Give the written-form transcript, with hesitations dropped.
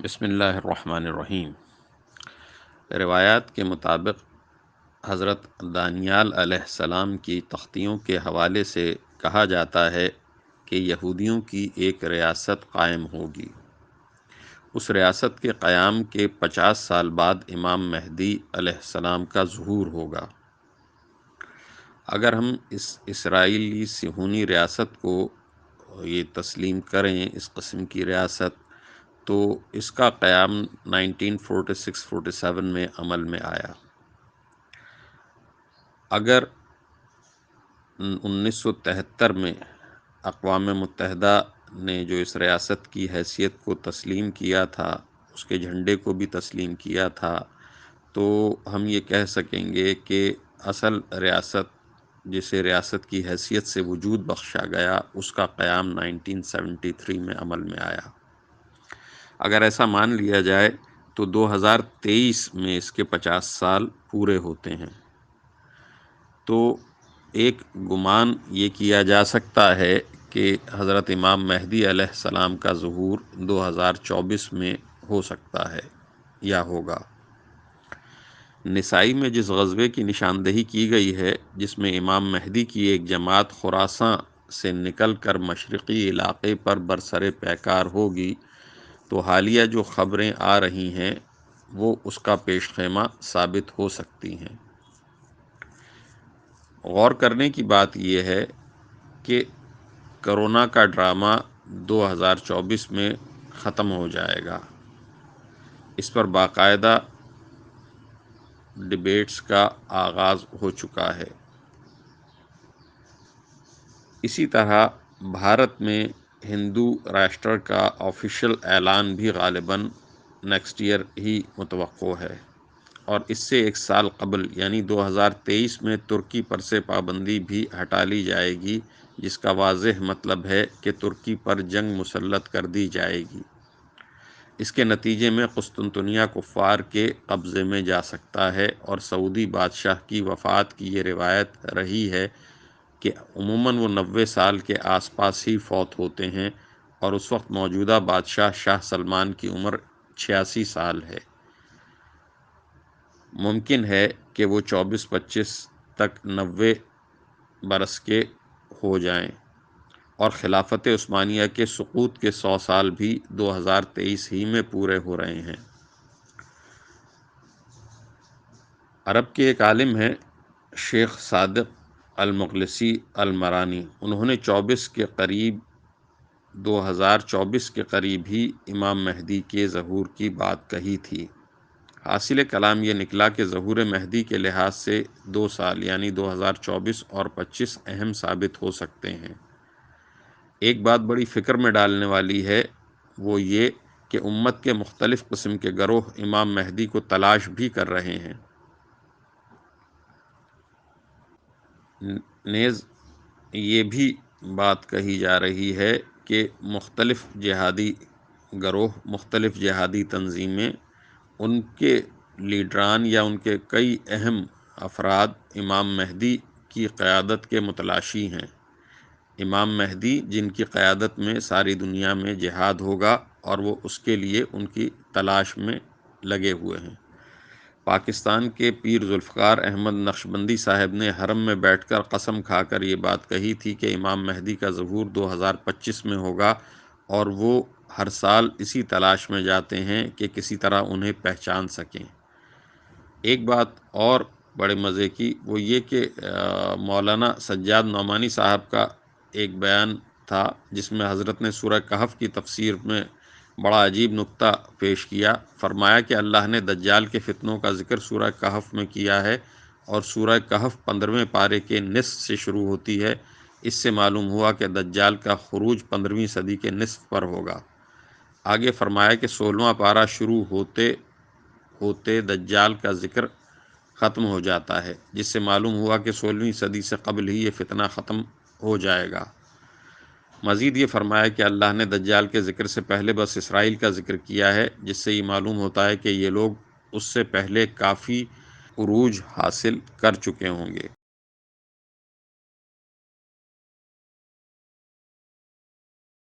بسم اللہ الرحمن الرحیم۔ روایات کے مطابق حضرت دانیال علیہ السلام کی تختیوں کے حوالے سے کہا جاتا ہے کہ یہودیوں کی ایک ریاست قائم ہوگی۔ اس ریاست کے قیام کے 50 سال بعد امام مہدی علیہ السلام کا ظہور ہوگا۔ اگر ہم اس اسرائیلی صہیونی ریاست کو یہ تسلیم کریں، اس قسم کی ریاست، تو اس کا قیام 1946-47 میں عمل میں آیا۔ اگر 1973 میں اقوام متحدہ نے جو اس ریاست کی حیثیت کو تسلیم کیا تھا، اس کے جھنڈے کو بھی تسلیم کیا تھا، تو ہم یہ کہہ سکیں گے کہ اصل ریاست جسے ریاست کی حیثیت سے وجود بخشا گیا، اس کا قیام 1973 میں عمل میں آیا۔ اگر ایسا مان لیا جائے تو 2023 میں اس کے 50 سال پورے ہوتے ہیں۔ تو ایک گمان یہ کیا جا سکتا ہے کہ حضرت امام مہدی علیہ السلام کا ظہور 2024 میں ہو سکتا ہے یا ہوگا۔ نسائی میں جس غزوے کی نشاندہی کی گئی ہے، جس میں امام مہدی کی ایک جماعت خراساں سے نکل کر مشرقی علاقے پر برسر پیکار ہوگی، تو حالیہ جو خبریں آ رہی ہیں وہ اس کا پیش خیمہ ثابت ہو سکتی ہیں۔ غور کرنے کی بات یہ ہے کہ کرونا کا ڈرامہ 2024 میں ختم ہو جائے گا۔ اس پر باقاعدہ ڈیبیٹس کا آغاز ہو چکا ہے۔ اسی طرح بھارت میں ہندو راشٹر کا آفیشیل اعلان بھی غالباً نیکسٹ ایئر ہی متوقع ہے، اور اس سے ایک سال قبل یعنی 2023 میں ترکی پر سے پابندی بھی ہٹا لی جائے گی، جس کا واضح مطلب ہے کہ ترکی پر جنگ مسلط کر دی جائے گی۔ اس کے نتیجے میں قسطنطنیہ کفار کے قبضے میں جا سکتا ہے، اور سعودی بادشاہ کی وفات کی یہ روایت رہی ہے کہ عموماً وہ 90 سال کے آس پاس ہی فوت ہوتے ہیں، اور اس وقت موجودہ بادشاہ شاہ سلمان کی عمر 86 سال ہے۔ ممکن ہے کہ وہ 24-25 تک 90 برس کے ہو جائیں، اور خلافت عثمانیہ کے سقوط کے 100 سال بھی 2023 ہی میں پورے ہو رہے ہیں۔ عرب کے ایک عالم ہیں شیخ صادق المقلسی المرانی، انہوں نے 2024 کے قریب ہی امام مہدی کے ظہور کی بات کہی تھی۔ حاصل کلام یہ نکلا کہ ظہور مہدی کے لحاظ سے 2 سال یعنی 2024 اور 25 اہم ثابت ہو سکتے ہیں۔ ایک بات بڑی فکر میں ڈالنے والی ہے، وہ یہ کہ امت کے مختلف قسم کے گروہ امام مہدی کو تلاش بھی کر رہے ہیں۔ نیز یہ بھی بات کہی جا رہی ہے کہ مختلف جہادی گروہ، مختلف جہادی تنظیمیں، ان کے لیڈران یا ان کے کئی اہم افراد امام مہدی کی قیادت کے متلاشی ہیں۔ امام مہدی جن کی قیادت میں ساری دنیا میں جہاد ہوگا، اور وہ اس کے لیے ان کی تلاش میں لگے ہوئے ہیں۔ پاکستان کے پیر ذوالفقار احمد نقشبندی صاحب نے حرم میں بیٹھ کر قسم کھا کر یہ بات کہی تھی کہ امام مہدی کا ظہور 2025 میں ہوگا، اور وہ ہر سال اسی تلاش میں جاتے ہیں کہ کسی طرح انہیں پہچان سکیں۔ ایک بات اور بڑے مزے کی، وہ یہ کہ مولانا سجاد نعمانی صاحب کا ایک بیان تھا جس میں حضرت نے سورہ کہف کی تفسیر میں بڑا عجیب نکتہ پیش کیا۔ فرمایا کہ اللہ نے دجال کے فتنوں کا ذکر سورہ کہف میں کیا ہے، اور سورہ کہف 15ویں پارے کے نصف سے شروع ہوتی ہے۔ اس سے معلوم ہوا کہ دجال کا خروج 15ویں صدی کے نصف پر ہوگا۔ آگے فرمایا کہ 16واں پارہ شروع ہوتے ہوتے دجال کا ذکر ختم ہو جاتا ہے، جس سے معلوم ہوا کہ 16ویں صدی سے قبل ہی یہ فتنہ ختم ہو جائے گا۔ مزید یہ فرمایا کہ اللہ نے دجال کے ذکر سے پہلے بس اسرائیل کا ذکر کیا ہے، جس سے یہ معلوم ہوتا ہے کہ یہ لوگ اس سے پہلے کافی عروج حاصل کر چکے ہوں گے۔